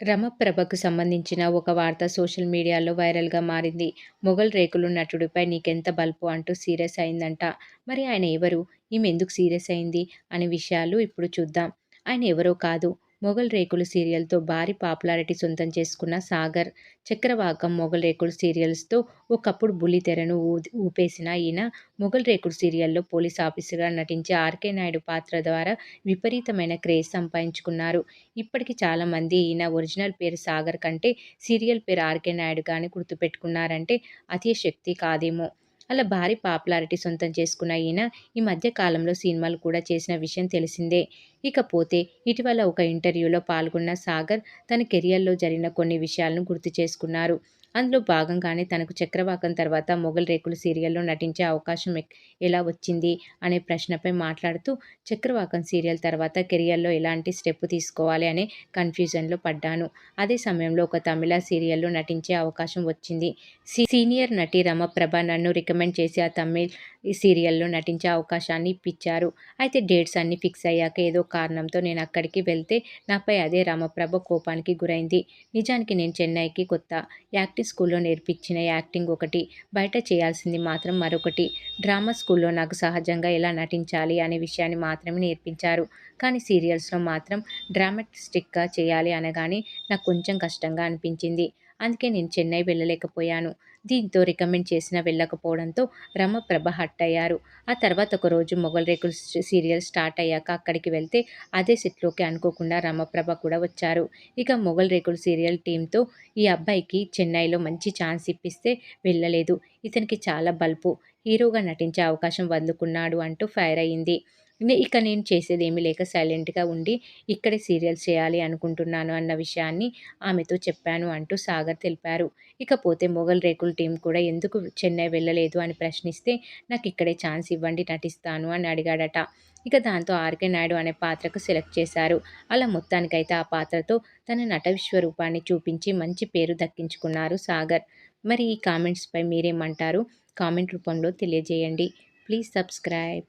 రమప్రభకు సంబంధించిన ఒక వార్త సోషల్ మీడియాలో వైరల్‌గా మారింది. 'మొగల్ రేకులు నటుడిపై నీకెంత బల్పు' అంటూ సీరియస్ అయిందంట. మరి ఆయన ఎవరు? ఈమె ఎందుకు సీరియస్ అయింది? అనే విషయాలు ఇప్పుడు చూద్దాం. ఆయన ఎవరో కాదు, 'మొగల్ రేకులు' సీరియల్‌తో భారీ పాపులారిటీ సొంతం చేసుకున్న సాగర్. 'చక్రవాకం', 'మొగల్ రేకులు' సీరియల్స్‌తో ఒకప్పుడు బుల్లితెరను ఊపేసిన ఈయన 'మొగల్ రేకులు' సీరియల్‌లో పోలీస్ ఆఫీసర్‌గా నటించి ఆర్‌కే నాయుడు పాత్ర ద్వారా విపరీతమైన క్రేజ్ సంపాదించుకున్నారు. ఇప్పటికి చాలామంది ఈయన ఒరిజినల్ పేరు సాగర్ కంటే సీరియల్ పేరు ఆర్‌కే నాయుడుగానే గుర్తుపెట్టుకున్నారంటే అతిశయోక్తి కాదేమో! అలా భారీ పాపులారిటీ సొంతం చేసుకున్న ఈయన ఈ మధ్య కాలంలో సినిమాలు కూడా చేసిన విషయం తెలిసిందే. ఇకపోతే ఇటీవల ఒక ఇంటర్వ్యూలో పాల్గొన్న సాగర్ తన కెరియర్‌లో జరిగిన కొన్ని విషయాలను గుర్తు చేసుకున్నారు. అందులో భాగంగానే తనకు 'చక్రవాకం' తర్వాత 'మొగల్ రేకులు' సీరియల్‌లో నటించే అవకాశం ఎలా వచ్చింది అనే ప్రశ్నపై మాట్లాడుతూ 'చక్రవాకం' సీరియల్ తర్వాత కెరియర్‌లో ఎలాంటి స్టెప్ తీసుకోవాలి అనే కన్‌ఫ్యూజన్‌లో పడ్డాను. అదే సమయంలో ఒక తమిళ సీరియల్‌లో నటించే అవకాశం వచ్చింది. సీనియర్ నటి రమప్రభ నన్ను రికమెండ్ చేసి ఆ తమిళ్ సీరియల్‌లో నటించే అవకాశాన్ని ఇప్పించారు. అయితే డేట్స్ అన్నీ ఫిక్స్ అయ్యాక ఏదో కారణంతో నేను అక్కడికి వెళ్తే నాపై అదే రమప్రభ కోపానికి గురైంది. నిజానికి నేను చెన్నైకి కొత్త. యాక్టింగ్ స్కూల్‌లో నేర్పించిన యాక్టింగ్ ఒకటి, బయట చేయాల్సింది మాత్రం మరొకటి. డ్రామా స్కూల్‌లో నాకు సహజంగా ఎలా నటించాలి అనే విషయాన్ని మాత్రమే నేర్పించారు. కానీ సీరియల్స్‌లో మాత్రం డ్రామాటిస్టిక్‌గా చేయాలి అనగానే నాకు కొంచెం కష్టంగా అనిపించింది. అందుకే నేను చెన్నై వెళ్ళలేకపోయాను. దీంతో రికమెండ్ చేసినా వెళ్ళకపోవడంతో రమప్రభ హర్ట్ అయ్యారు. ఆ తర్వాత ఒకరోజు 'మొగల్ రేకులు' సీరియల్ స్టార్ట్ అయ్యాక అక్కడికి వెళ్తే అదే సెట్‌లోకి అనుకోకుండా రమప్రభ కూడా వచ్చారు. ఇక 'మొగల్ రేకులు' సీరియల్ టీమ్‌తో ఈ అబ్బాయికి చెన్నైలో మంచి ఛాన్స్ ఇప్పిస్తే వెళ్ళలేదు. ఇతనికి చాలా బల్పు. హీరోగా నటించే అవకాశం వదులుకున్నాడు అంటూ ఫైర్ అయింది. ఇక నేను చేసేదేమీ లేక సైలెంట్‌గా ఉండి ఇక్కడే సీరియల్స్ చేయాలి అనుకుంటున్నాను అన్న విషయాన్ని ఆమెతో చెప్పాను అంటూ సాగర్ తెలిపారు. ఇకపోతే 'మొగల్ రేకులు' టీమ్ కూడా ఎందుకు చెన్నై వెళ్ళలేదు అని ప్రశ్నిస్తే నాకిక్కడే ఛాన్స్ ఇవ్వండి నటిస్తాను అని అడిగాడట. ఇక దాంతో ఆర్‌కే నాయుడు అనే పాత్రకు సెలెక్ట్ చేశారు. అలా మొత్తానికైతే ఆ పాత్రతో తన నట విశ్వరూపాన్ని చూపించి మంచి పేరు దక్కించుకున్నారు సాగర్. మరి ఈ కామెంట్స్‌పై మీరేమంటారు? కామెంట్ రూపంలో తెలియజేయండి. Please subscribe.